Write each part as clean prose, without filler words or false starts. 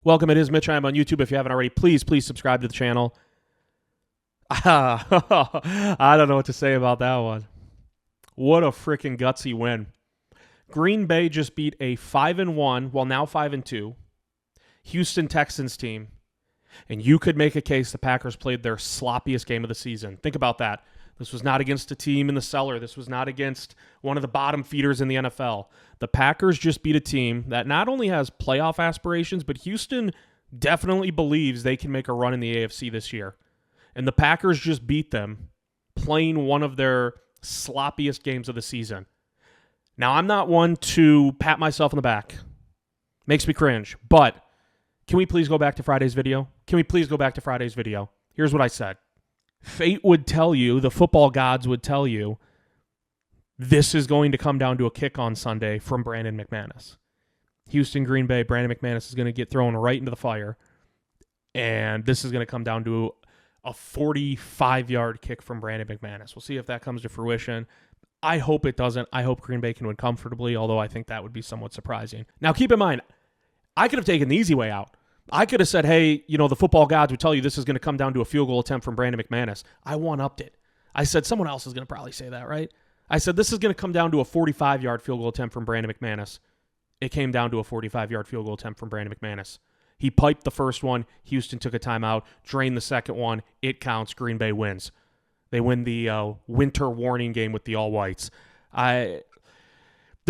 Welcome, it is Mitch. I am on YouTube. If you haven't already, please subscribe to the channel. I don't know what to say about that one. What a freaking gutsy win. Green Bay just beat a 5-1, well now 5-2, Houston Texans team. And you could make a case the Packers played their sloppiest game of the season. Think about that. This was not against a team in the cellar. This was not against one of the bottom feeders in the NFL. The Packers just beat a team that not only has playoff aspirations, but Houston definitely believes they can make a run in the AFC this year. And the Packers just beat them, playing one of their sloppiest games of the season. Now, I'm not one to pat myself on the back. Makes me cringe. But can we please go back to Friday's video? Here's what I said. Fate would tell you, the football gods would tell you, this is going to come down to a kick on Sunday from Brandon McManus. Houston, Green Bay, Brandon McManus is going to get thrown right into the fire. And this is going to come down to a 45-yard kick from Brandon McManus. We'll see if that comes to fruition. I hope it doesn't. I hope Green Bay can win comfortably, although I think that would be somewhat surprising. Now, keep in mind, I could have taken the easy way out. I could have said, hey, the football gods would tell you this is going to come down to a field goal attempt from Brandon McManus. I one-upped it. I said, someone else is going to probably say that, right? I said, this is going to come down to a 45-yard field goal attempt from Brandon McManus. It came down to a 45-yard field goal attempt from Brandon McManus. He piped the first one. Houston took a timeout, drained the second one. It counts. Green Bay wins. They win the winter warning game with the All-Whites. There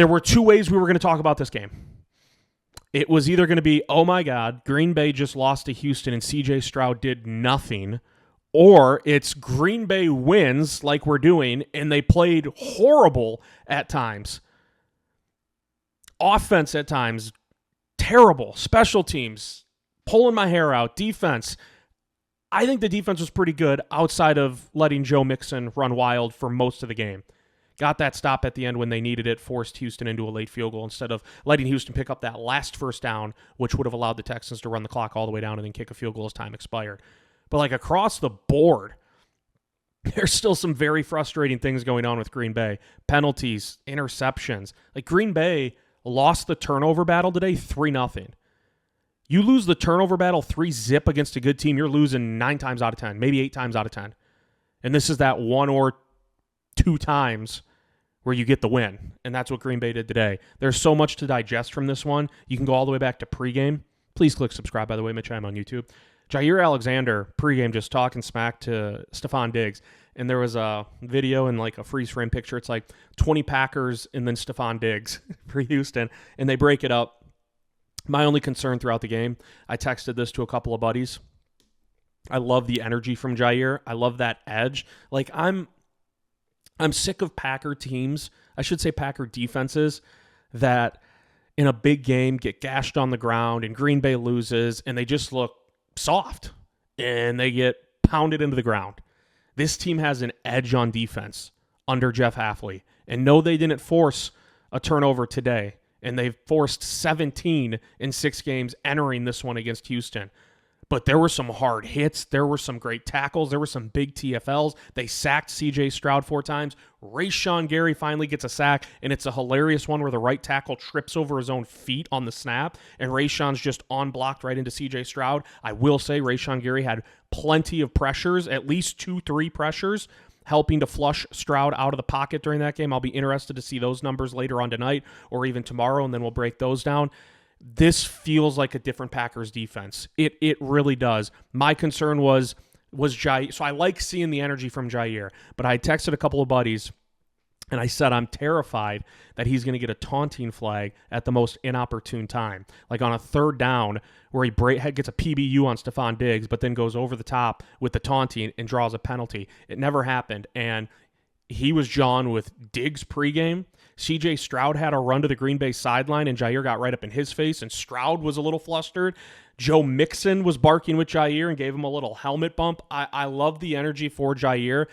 were two ways we were going to talk about this game. It was either going to be, oh my God, Green Bay just lost to Houston and CJ Stroud did nothing, or it's Green Bay wins like we're doing and they played horrible at times. Offense at times, terrible. Special teams, pulling my hair out. Defense, I think the defense was pretty good outside of letting Joe Mixon run wild for most of the game. Got that stop at the end when they needed it, forced Houston into a late field goal instead of letting Houston pick up that last first down, which would have allowed the Texans to run the clock all the way down and then kick a field goal as time expired. But like across the board, there's still some very frustrating things going on with Green Bay. Penalties, interceptions. Like Green Bay lost the turnover battle today 3-0. You lose the turnover battle 3-0 against a good team, you're losing 9 times out of 10, maybe 8 times out of 10. And this is that 1 or 2 times where you get the win, and that's what Green Bay did today. There's so much to digest from this one. You can go all the way back to pregame. Please click subscribe, by the way, Mitch. I'm on YouTube. Jair Alexander, pregame, just talking smack to Stephon Diggs, and there was a video and like a freeze-frame picture. It's like 20 Packers and then Stephon Diggs for Houston, and they break it up. My only concern throughout the game, I texted this to a couple of buddies. I love the energy from Jair. I love that edge. Like, I'm sick of Packer teams, I should say Packer defenses, that in a big game get gashed on the ground and Green Bay loses and they just look soft and they get pounded into the ground. This team has an edge on defense under Jeff Hafley. And no, they didn't force a turnover today. And they've forced 17 in 6 games entering this one against Houston. But there were some hard hits. There were some great tackles. There were some big TFLs. They sacked CJ Stroud 4 times. Rashawn Gary finally gets a sack, and it's a hilarious one where the right tackle trips over his own feet on the snap, and Rashawn's just on-blocked right into CJ Stroud. I will say Rashawn Gary had plenty of pressures, at least 2-3 pressures, helping to flush Stroud out of the pocket during that game. I'll be interested to see those numbers later on tonight or even tomorrow, and then we'll break those down. This feels like a different Packers defense. It really does. My concern was Jair. So I like seeing the energy from Jair, but I texted a couple of buddies and I said I'm terrified that he's going to get a taunting flag at the most inopportune time. Like on a 3rd down where he gets a PBU on Stephon Diggs, but then goes over the top with the taunting and draws a penalty. It never happened. And he was John with Diggs pregame. CJ Stroud had a run to the Green Bay sideline, and Jair got right up in his face, and Stroud was a little flustered. Joe Mixon was barking with Jair and gave him a little helmet bump. I love the energy for Jair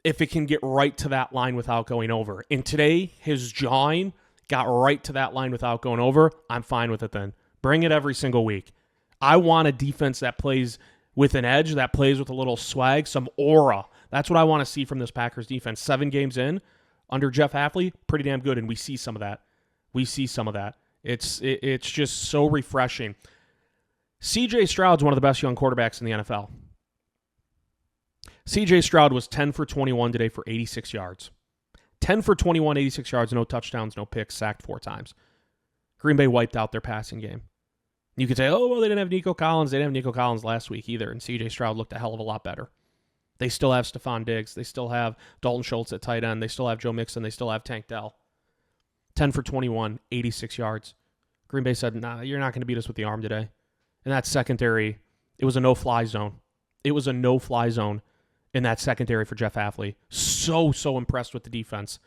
if it can get right to that line without going over. And today, his jawing got right to that line without going over. I'm fine with it then. Bring it every single week. I want a defense that plays with an edge, that plays with a little swag, some aura. That's what I want to see from this Packers defense. 7 games in, under Jeff Hafley, pretty damn good, and we see some of that. It's just so refreshing. CJ Stroud's one of the best young quarterbacks in the NFL. CJ Stroud was 10 for 21 today for 86 yards. 10 for 21, 86 yards, no touchdowns, no picks, sacked 4 times. Green Bay wiped out their passing game. You could say, oh, well, they didn't have Nico Collins. They didn't have Nico Collins last week either, and CJ Stroud looked a hell of a lot better. They still have Stephon Diggs. They still have Dalton Schultz at tight end. They still have Joe Mixon. They still have Tank Dell. 10 for 21, 86 yards. Green Bay said, nah, you're not going to beat us with the arm today. And that secondary, it was a no-fly zone. It was a no-fly zone in that secondary for Jeff Hafley. So impressed with the defense.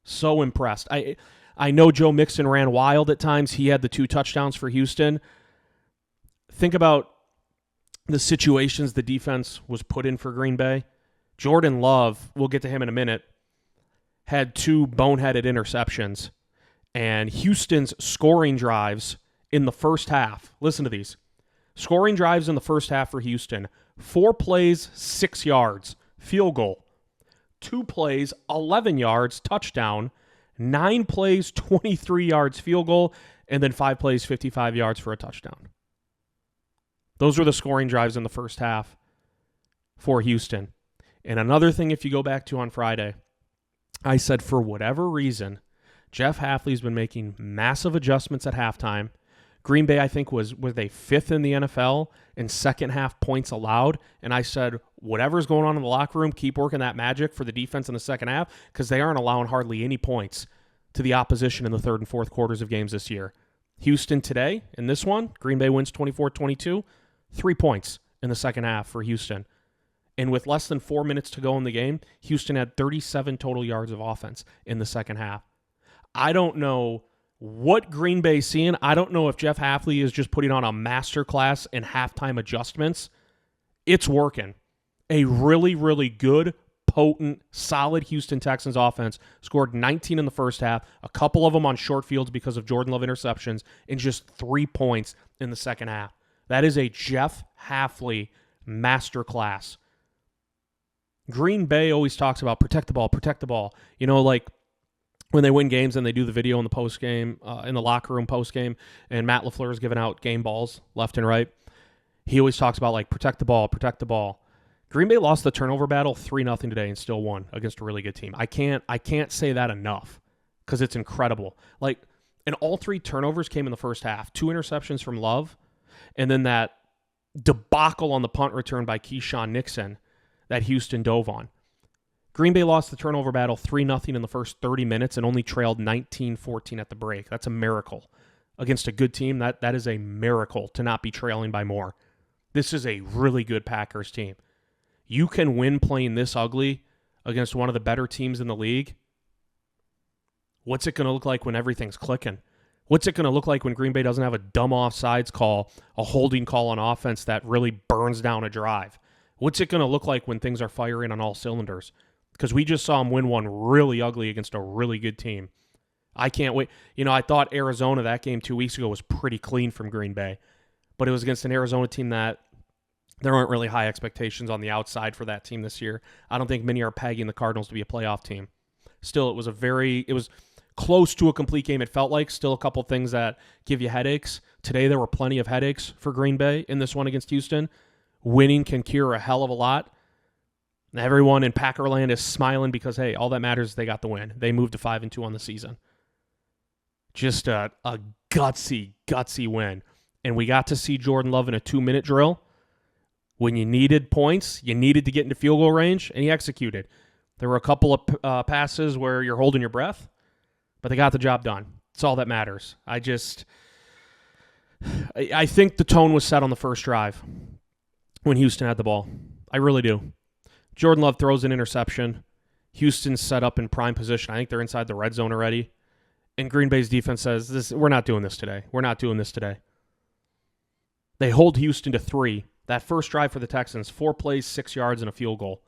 So impressed. I know Joe Mixon ran wild at times. He had the 2 touchdowns for Houston. Think about the situations the defense was put in for Green Bay. Jordan Love, we'll get to him in a minute, had 2 boneheaded interceptions. And Houston's scoring drives in the first half, listen to these. Scoring drives in the first half for Houston, 4 plays, 6 yards, field goal. 2 plays, 11 yards, touchdown. 9 plays, 23 yards, field goal. And then 5 plays, 55 yards for a touchdown. Those were the scoring drives in the first half for Houston. And another thing, if you go back to on Friday, I said for whatever reason, Jeff Hafley's been making massive adjustments at halftime. Green Bay, I think, were they 5th in the NFL in second half points allowed. And I said, whatever's going on in the locker room, keep working that magic for the defense in the second half because they aren't allowing hardly any points to the opposition in the third and fourth quarters of games this year. Houston today, in this one, Green Bay wins 24-22, 3 points in the second half for Houston. And with less than 4 minutes to go in the game, Houston had 37 total yards of offense in the second half. I don't know what Green Bay's seeing. I don't know if Jeff Hafley is just putting on a masterclass in halftime adjustments. It's working. A really, really good, potent, solid Houston Texans offense scored 19 in the first half, a couple of them on short fields because of Jordan Love interceptions, and just 3 points in the second half. That is a Jeff Hafley masterclass. Green Bay always talks about protect the ball, protect the ball. You know, like when they win games and they do the video in the post game, in the locker room post game, and Matt LaFleur is giving out game balls left and right. He always talks about like protect the ball, protect the ball. Green Bay lost the turnover battle 3-0 today and still won against a really good team. I can't say that enough because it's incredible. Like, and all 3 turnovers came in the first half. 2 interceptions from Love, and then that debacle on the punt return by Keyshawn Nixon that Houston dove on. Green Bay lost the turnover battle 3-0 in the first 30 minutes and only trailed 19-14 at the break. That's a miracle. Against a good team, that is a miracle to not be trailing by more. This is a really good Packers team. You can win playing this ugly against one of the better teams in the league. What's it going to look like when everything's clicking? What's it going to look like when Green Bay doesn't have a dumb offsides call, a holding call on offense that really burns down a drive? What's it going to look like when things are firing on all cylinders? Because we just saw them win one really ugly against a really good team. I can't wait. You know, I thought Arizona, that game 2 weeks ago, was pretty clean from Green Bay. But it was against an Arizona team that there aren't really high expectations on the outside for that team this year. I don't think many are pegging the Cardinals to be a playoff team. Still, it was close to a complete game, it felt like. Still a couple things that give you headaches. Today, there were plenty of headaches for Green Bay in this one against Houston. Winning can cure a hell of a lot. Everyone in Packerland is smiling because, hey, all that matters is they got the win. They moved to 5-2 on the season. Just a gutsy win. And we got to see Jordan Love in a 2-minute drill. When you needed points, you needed to get into field goal range, and he executed. There were a couple of passes where you're holding your breath, but they got the job done. That's all that matters. I think the tone was set on the first drive when Houston had the ball. I really do. Jordan Love throws an interception. Houston's set up in prime position. I think they're inside the red zone already. And Green Bay's defense says, we're not doing this today. We're not doing this today. They hold Houston to 3. That first drive for the Texans, 4 plays, 6 yards, and a field goal.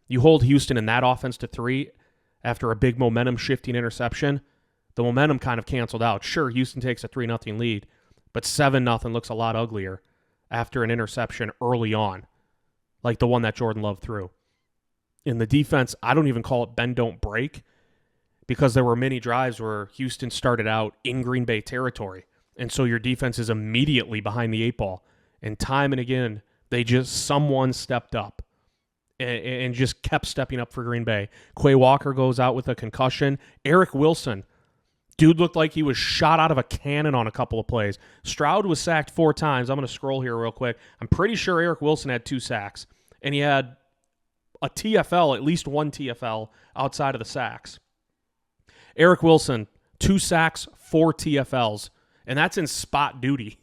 You hold Houston in that offense to 3 after a big momentum-shifting interception. The momentum kind of canceled out. Sure, Houston takes a 3-0 lead, but 7-0 looks a lot uglier after an interception early on, like the one that Jordan Love threw. In the defense, I don't even call it bend, don't break, because there were many drives where Houston started out in Green Bay territory, and so your defense is immediately behind the 8 ball. And time and again, someone stepped up and just kept stepping up for Green Bay. Quay Walker goes out with a concussion. Eric Wilson, dude looked like he was shot out of a cannon on a couple of plays. Stroud was sacked 4 times. I'm going to scroll here real quick. I'm pretty sure Eric Wilson had 2 sacks, and he had a TFL, at least 1 TFL outside of the sacks. Eric Wilson, 2 sacks, 4 TFLs, and that's in spot duty.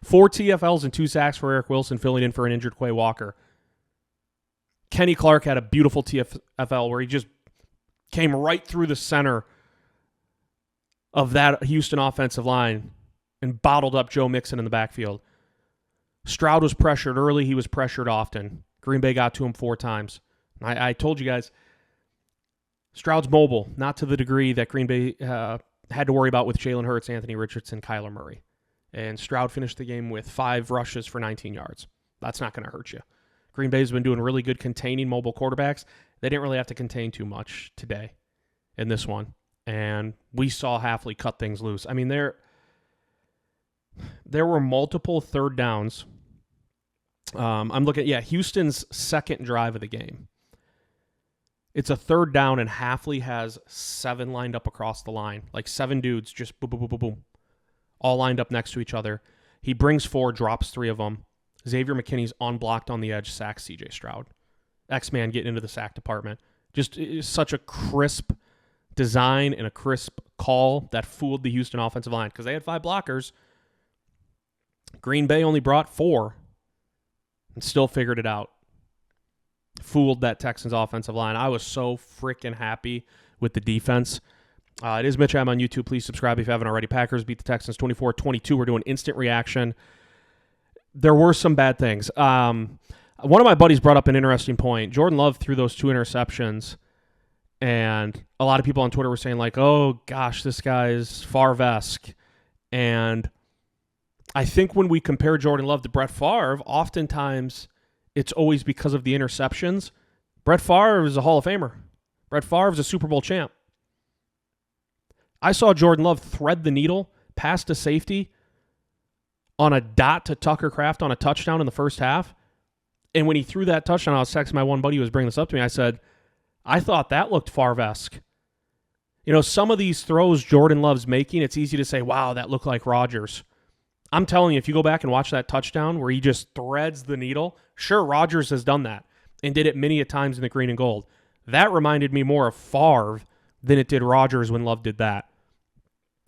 4 TFLs and 2 sacks for Eric Wilson, filling in for an injured Quay Walker. Kenny Clark had a beautiful TFL where he just came right through the center of that Houston offensive line and bottled up Joe Mixon in the backfield. Stroud was pressured early. He was pressured often. Green Bay got to him 4 times. I told you guys, Stroud's mobile, not to the degree that Green Bay had to worry about with Jalen Hurts, Anthony Richardson, Kyler Murray. And Stroud finished the game with 5 rushes for 19 yards. That's not going to hurt you. Green Bay's been doing really good containing mobile quarterbacks. They didn't really have to contain too much today in this one. And we saw Hafley cut things loose. I mean, there were multiple third downs. I'm looking at, Houston's second drive of the game. It's a third down, and Hafley has 7 lined up across the line. Like 7 dudes, just boom, boom, boom, boom, boom. All lined up next to each other. He brings 4, drops 3 of them. Xavier McKinney's unblocked on the edge, sacks CJ Stroud. X-Man getting into the sack department. Just such a crisp design and a crisp call that fooled the Houston offensive line because they had 5 blockers. Green Bay only brought 4 and still figured it out. Fooled that Texans offensive line. I was so freaking happy with the defense. It is Mitch. I'm on YouTube. Please subscribe if you haven't already. Packers beat the Texans 24-22. We're doing instant reaction. There were some bad things. One of my buddies brought up an interesting point. Jordan Love threw those 2 interceptions, and a lot of people on Twitter were saying, like, oh, gosh, this guy's Favre-esque. And I think when we compare Jordan Love to Brett Favre, oftentimes it's always because of the interceptions. Brett Favre is a Hall of Famer. Brett Favre is a Super Bowl champ. I saw Jordan Love thread the needle past a safety on a dot to Tucker Kraft on a touchdown in the first half. And when he threw that touchdown, I was texting my one buddy who was bringing this up to me. I said, I thought that looked Favre-esque. You know, some of these throws Jordan Love's making, it's easy to say, wow, that looked like Rodgers. I'm telling you, if you go back and watch that touchdown where he just threads the needle, sure, Rodgers has done that and did it many a times in the green and gold. That reminded me more of Favre than it did Rodgers when Love did that.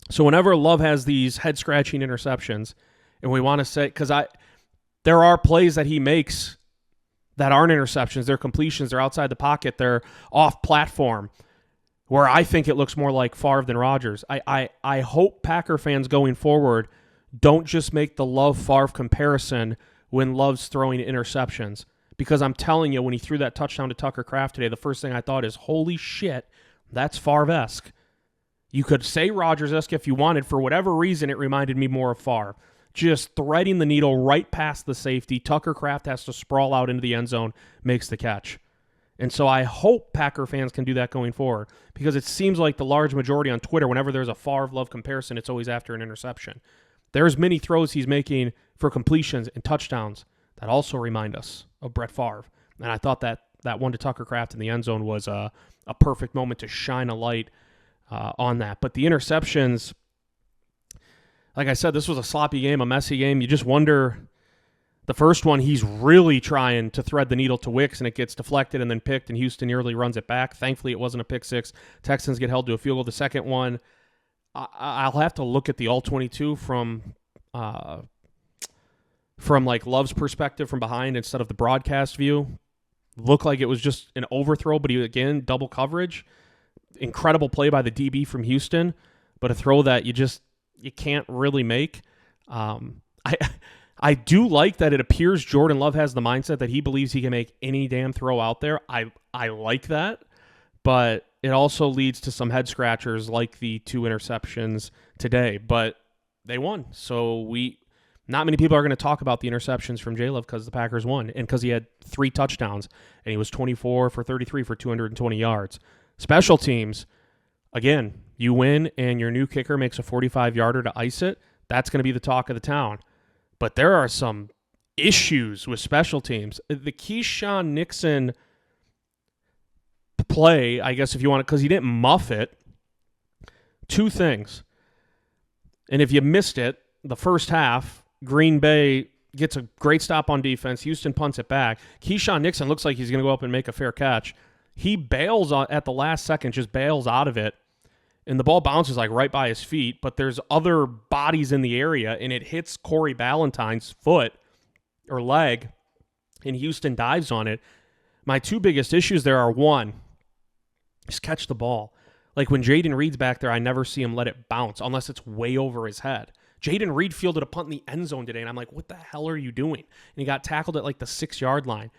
So whenever Love has these head-scratching interceptions, and we want to say, because there are plays that he makes that aren't interceptions, they're completions, they're outside the pocket, they're off platform, where I think it looks more like Favre than Rodgers. I hope Packer fans going forward don't just make the Love-Favre comparison when Love's throwing interceptions. Because I'm telling you, when he threw that touchdown to Tucker Kraft today, the first thing I thought is, holy shit, that's Favre-esque. You could say Rodgers-esque if you wanted. For whatever reason, it reminded me more of Favre. Just threading the needle right past the safety. Tucker Kraft has to sprawl out into the end zone, makes the catch. And so I hope Packer fans can do that going forward, because it seems like the large majority on Twitter, whenever there's a Favre-Love comparison, it's always after an interception. There's many throws he's making for completions and touchdowns that also remind us of Brett Favre. And I thought that one to Tucker Kraft in the end zone was a perfect moment to shine a light on that. But the interceptions, like I said, this was a sloppy game, a messy game. You just wonder, the first one, he's really trying to thread the needle to Wicks, and it gets deflected and then picked, and Houston nearly runs it back. Thankfully, it wasn't a pick six. Texans get held to a field goal. The second one, I'll have to look at the all-22 from like Love's perspective from behind instead of the broadcast view. Looked like it was just an overthrow, but he, again, double coverage. Incredible play by the DB from Houston, but a throw that you can't really make. I do like that it appears Jordan Love has the mindset that he believes he can make any damn throw out there. I like that, but it also leads to some head scratchers like the 2 interceptions today. But they won, so not many people are going to talk about the interceptions from J-Love because the Packers won and because he had 3 touchdowns and he was 24 for 33 for 220 yards. Special teams, again, you win and your new kicker makes a 45-yarder to ice it. That's going to be the talk of the town. But there are some issues with special teams. The Keyshawn Nixon play, I guess if you want it, because he didn't muff it. Two things. And if you missed it, the first half, Green Bay gets a great stop on defense. Houston punts it back. Keyshawn Nixon looks like he's going to go up and make a fair catch. He bails at the last second, just bails out of it. And the ball bounces like right by his feet, but there's other bodies in the area, and it hits Corey Ballantyne's foot or leg, and Houston dives on it. My two biggest issues there are, one, just catch the ball. Like when Jaden Reed's back there, I never see him let it bounce unless it's way over his head. Jaden Reed fielded a punt in the end zone today, and I'm like, what the hell are you doing? And he got tackled at like the 6-yard line.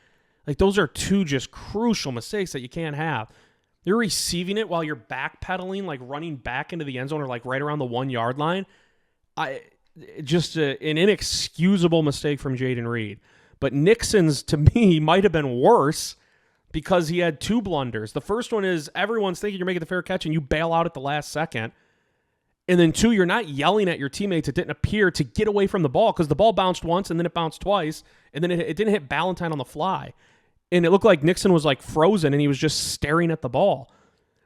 Like those are two just crucial mistakes that you can't have. You're receiving it while you're backpedaling, like running back into the end zone or like right around the 1-yard line. Just an inexcusable mistake from Jaden Reed. But Nixon's, to me, might have been worse because he had two blunders. The first one is everyone's thinking you're making the fair catch and you bail out at the last second. And then two, you're not yelling at your teammates. It didn't appear to get away from the ball because the ball bounced once and then it bounced twice. And then it didn't hit Ballantyne on the fly. And it looked like Nixon was like frozen and he was just staring at the ball.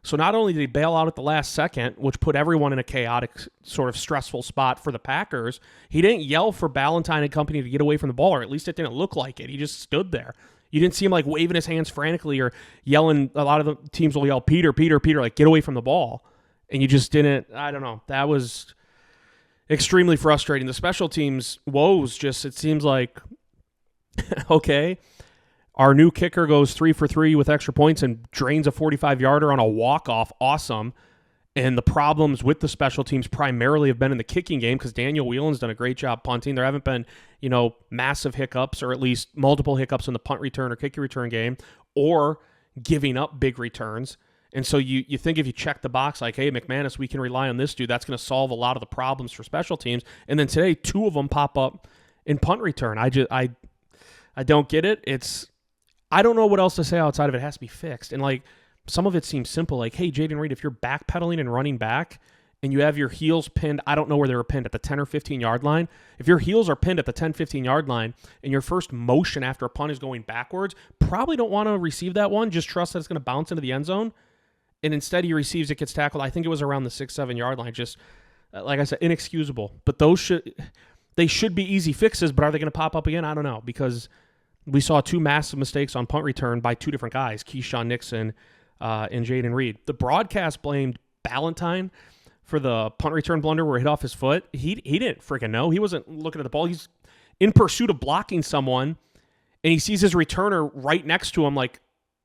So not only did he bail out at the last second, which put everyone in a chaotic, sort of stressful spot for the Packers, he didn't yell for Ballantyne and company to get away from the ball, or at least it didn't look like it. He just stood there. You didn't see him like waving his hands frantically or yelling. A lot of the teams will yell, Peter, Peter, Peter, like get away from the ball. And you just didn't. I don't know. That was extremely frustrating. The special teams woes just, it seems like, okay, our new kicker goes 3 for 3 with extra points and drains a 45-yarder on a walk-off. Awesome. And the problems with the special teams primarily have been in the kicking game because Daniel Whelan's done a great job punting. There haven't been, massive hiccups or at least multiple hiccups in the punt return or kick return game or giving up big returns. And so you think if you check the box like, hey, McManus, we can rely on this dude, that's going to solve a lot of the problems for special teams. And then today, two of them pop up in punt return. I don't get it. I don't know what else to say outside of it has to be fixed. And like some of it seems simple. Like, hey, Jaden Reed, if you're backpedaling and running back and you have your heels pinned, I don't know where they were pinned, at the 10 or 15-yard line. If your heels are pinned at the 10, 15-yard line and your first motion after a punt is going backwards, probably don't want to receive that one. Just trust that it's going to bounce into the end zone. And instead he receives it, gets tackled. I think it was around the 6, 7-yard line. Just, like I said, inexcusable. But they should be easy fixes, but are they going to pop up again? I don't know, because we saw two massive mistakes on punt return by two different guys, Keyshawn Nixon and Jaden Reed. The broadcast blamed Ballantyne for the punt return blunder where it hit off his foot. He didn't freaking know. He wasn't looking at the ball. He's in pursuit of blocking someone, and he sees his returner right next to him, like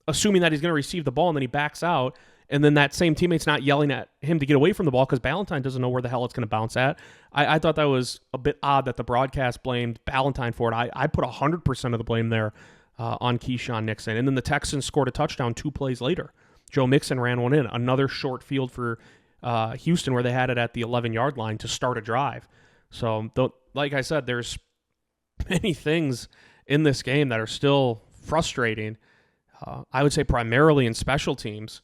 assuming that he's going to receive the ball, and then he backs out. And then that same teammate's not yelling at him to get away from the ball because Ballantyne doesn't know where the hell it's going to bounce at. I thought that was a bit odd that the broadcast blamed Ballantyne for it. I put 100% of the blame there on Keyshawn Nixon. And then the Texans scored a touchdown 2 plays later. Joe Mixon ran one in. Another short field for Houston where they had it at the 11-yard line to start a drive. So, like I said, there's many things in this game that are still frustrating. I would say primarily in special teams.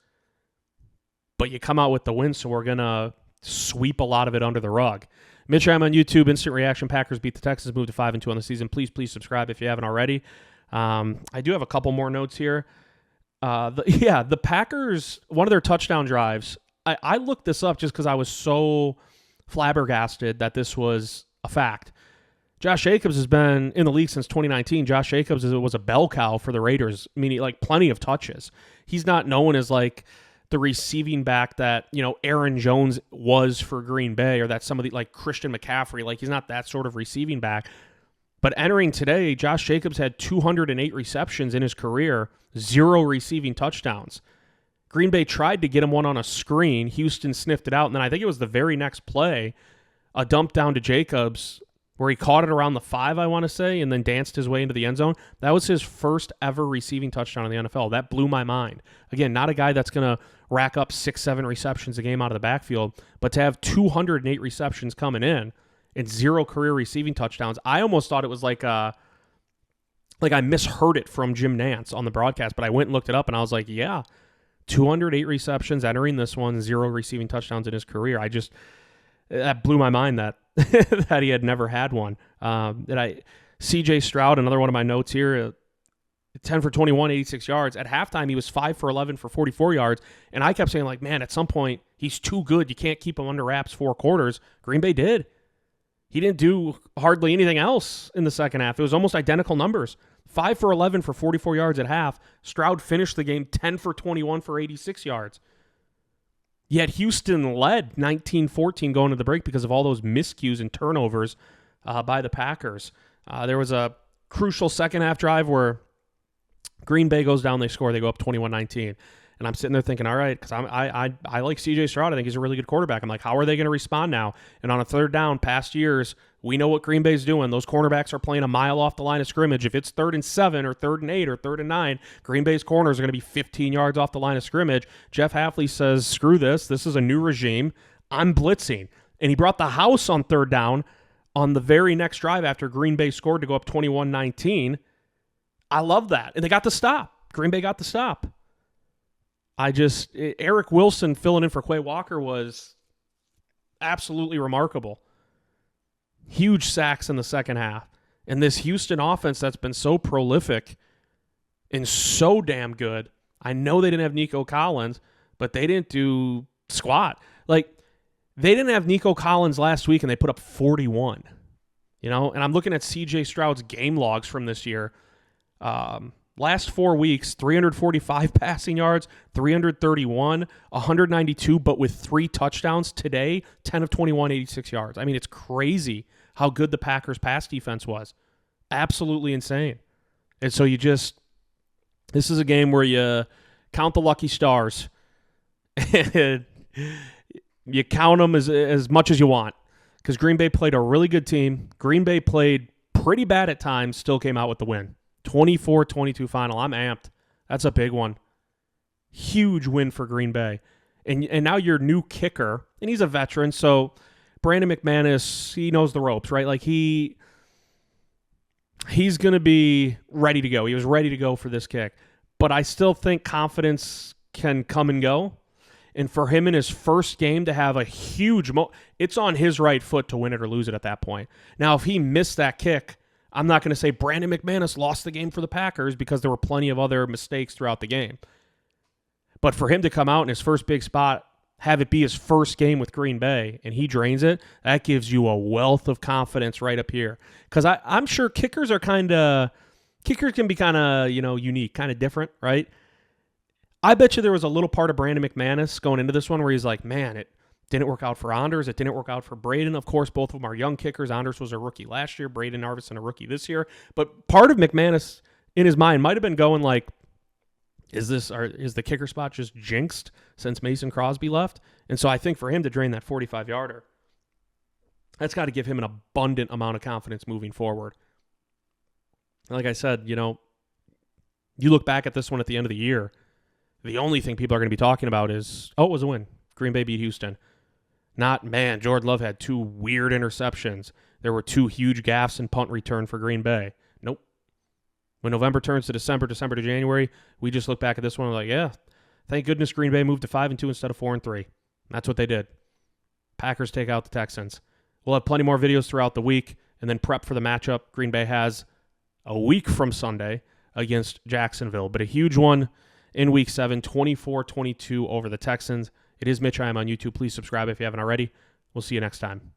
But you come out with the win, so we're going to sweep a lot of it under the rug. Mitch, I'm on YouTube. Instant reaction. Packers beat the Texans, moved to 5-2 on the season. Please subscribe if you haven't already. I do have a couple more notes here. The Packers, one of their touchdown drives, I looked this up just because I was so flabbergasted that this was a fact. Josh Jacobs has been in the league since 2019. Josh Jacobs was a bell cow for the Raiders, meaning like plenty of touches. He's not known as like the receiving back that, Aaron Jones was for Green Bay, or that somebody like Christian McCaffrey, like he's not that sort of receiving back. But entering today, Josh Jacobs had 208 receptions in his career, 0 receiving touchdowns. Green Bay tried to get him one on a screen. Houston sniffed it out, and then I think it was the very next play, a dump down to Jacobs where he caught it around the 5, I want to say, and then danced his way into the end zone. That was his first ever receiving touchdown in the NFL. That blew my mind. Again, not a guy that's going to rack up 6, 7 receptions a game out of the backfield, but to have 208 receptions coming in and 0 career receiving touchdowns, I almost thought it was like I misheard it from Jim Nantz on the broadcast, but I went and looked it up, and I was like, yeah, 208 receptions entering this one, 0 receiving touchdowns in his career. That blew my mind that that he had never had one. CJ Stroud, another one of my notes here, 10 for 21, 86 yards. At halftime, he was 5 for 11 for 44 yards. And I kept saying, like, man, at some point, he's too good. You can't keep him under wraps 4 quarters. Green Bay did. He didn't do hardly anything else in the second half. It was almost identical numbers. 5 for 11 for 44 yards at half. Stroud finished the game 10 for 21 for 86 yards. Yet Houston led 19-14 going to the break because of all those miscues and turnovers by the Packers. There was a crucial second half drive where Green Bay goes down, they score, they go up 21-19. And I'm sitting there thinking, all right, because I like CJ Stroud. I think he's a really good quarterback. I'm like, how are they going to respond now? And on a third down, past years, we know what Green Bay's doing. Those cornerbacks are playing a mile off the line of scrimmage. If it's 3rd and 7 or 3rd and 8 or 3rd and 9, Green Bay's corners are going to be 15 yards off the line of scrimmage. Jeff Hafley says, screw this. This is a new regime. I'm blitzing. And he brought the house on 3rd down on the very next drive after Green Bay scored to go up 21-19. I love that. And they got the stop. Green Bay got the stop. Eric Wilson filling in for Quay Walker was absolutely remarkable. Huge sacks in the second half. And this Houston offense that's been so prolific and so damn good. I know they didn't have Nico Collins, but they didn't do squat. Like, they didn't have Nico Collins last week and they put up 41. And I'm looking at CJ Stroud's game logs from this year. Last 4 weeks, 345 passing yards, 331, 192, but with 3 touchdowns. Today, 10 of 21, 86 yards. I mean, it's crazy how good the Packers' pass defense was. Absolutely insane. And so this is a game where you count the lucky stars. And you count them as much as you want. Because Green Bay played a really good team. Green Bay played pretty bad at times, still came out with the win. 24-22 final. I'm amped. That's a big one. Huge win for Green Bay. And now your new kicker, and he's a veteran, so Brandon McManus, he knows the ropes, right? Like he's going to be ready to go. He was ready to go for this kick. But I still think confidence can come and go. And for him in his first game to have a huge it's on his right foot to win it or lose it at that point. Now, if he missed that kick, I'm not going to say Brandon McManus lost the game for the Packers because there were plenty of other mistakes throughout the game. But for him to come out in his first big spot, have it be his first game with Green Bay, and he drains it, that gives you a wealth of confidence right up here. Because I'm sure kickers can be kind of, unique, kind of different, right? I bet you there was a little part of Brandon McManus going into this one where he's like, man, it didn't work out for Anders. It didn't work out for Braden. Of course, both of them are young kickers. Anders was a rookie last year. Braden Arvison a rookie this year. But part of McManus in his mind might have been going like, is the kicker spot just jinxed since Mason Crosby left? And so I think for him to drain that 45-yarder, that's got to give him an abundant amount of confidence moving forward. Like I said, you look back at this one at the end of the year, the only thing people are going to be talking about is, it was a win. Green Bay beat Houston. Not, man, Jordan Love had 2 weird interceptions. There were 2 huge gaffes in punt return for Green Bay. Nope. When November turns to December to January, we just look back at this one and we're like, yeah, thank goodness Green Bay moved to 5-2 instead of 4-3. That's what they did. Packers take out the Texans. We'll have plenty more videos throughout the week and then prep for the matchup Green Bay has a week from Sunday against Jacksonville. But a huge one in Week 7, 24-22 over the Texans. It is Mitch. I am on YouTube. Please subscribe if you haven't already. We'll see you next time.